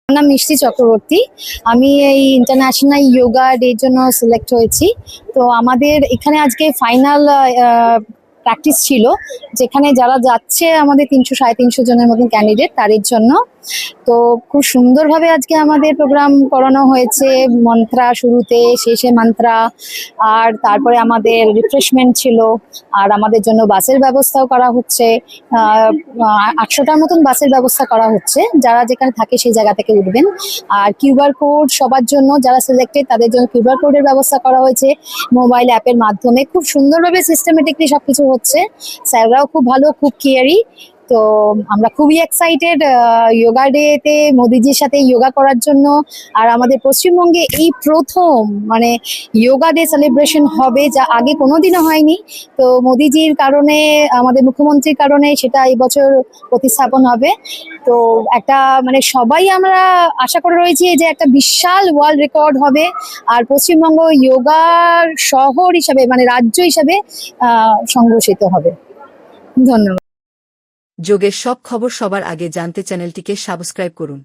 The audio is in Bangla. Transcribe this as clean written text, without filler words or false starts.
আমার নাম মিষ্টি চক্রবর্তী। আমি এই ইন্টারন্যাশনাল যোগা ডে জন্য সিলেক্ট হয়েছি। তো আমাদের এখানে আজকে ফাইনাল প্র্যাকটিস ছিল, যেখানে যারা যাচ্ছে আমাদের 300-350 জনের মতন ক্যান্ডিডেট তাদের জন্য। তো খুব সুন্দরভাবে আজকে আমাদের প্রোগ্রাম করানো হয়েছে, মন্ত্রা শুরুতে, শেষে মন্ত্রা, আর তারপরে আমাদের রিফ্রেশমেন্ট ছিল। আর আমাদের জন্য বাসের ব্যবস্থাও করা হচ্ছে। 800টার মতন বাসের ব্যবস্থা করা হচ্ছে, যারা যেখানে থাকে সেই জায়গা থেকে উঠবেন। আর কিউআর কোড সবার জন্য, যারা সিলেক্টেড তাদের জন্য কিউআর কোডের ব্যবস্থা করা হয়েছে মোবাইল অ্যাপের মাধ্যমে। খুব সুন্দরভাবে সিস্টেমেটিকলি সবকিছু হচ্ছে। স্যাররাও খুব ভালো, খুব কেয়ারি। তো আমরা খুবই এক্সাইটেড যোগা ডেতে মোদিজির সাথে যোগা করার জন্য। আর আমাদের পশ্চিমবঙ্গে এই প্রথম মানে যোগা ডে সেলিব্রেশন হবে, যা আগে কোনোদিনও হয়নি। তো মোদিজির কারণে, আমাদের মুখ্যমন্ত্রীর কারণে সেটা এই বছর প্রতিস্থাপন হবে। তো একটা মানে সবাই আমরা আশা করে রয়েছি যে একটা বিশাল ওয়ার্ল্ড রেকর্ড হবে। আর পশ্চিমবঙ্গ যোগার শহর হিসাবে মানে রাজ্য হিসাবে সংঘোষিত হবে। ধন্যবাদ। যোগের সব খবর সবার আগে জানতে চ্যানেলটিকে সাবস্ক্রাইব করুন।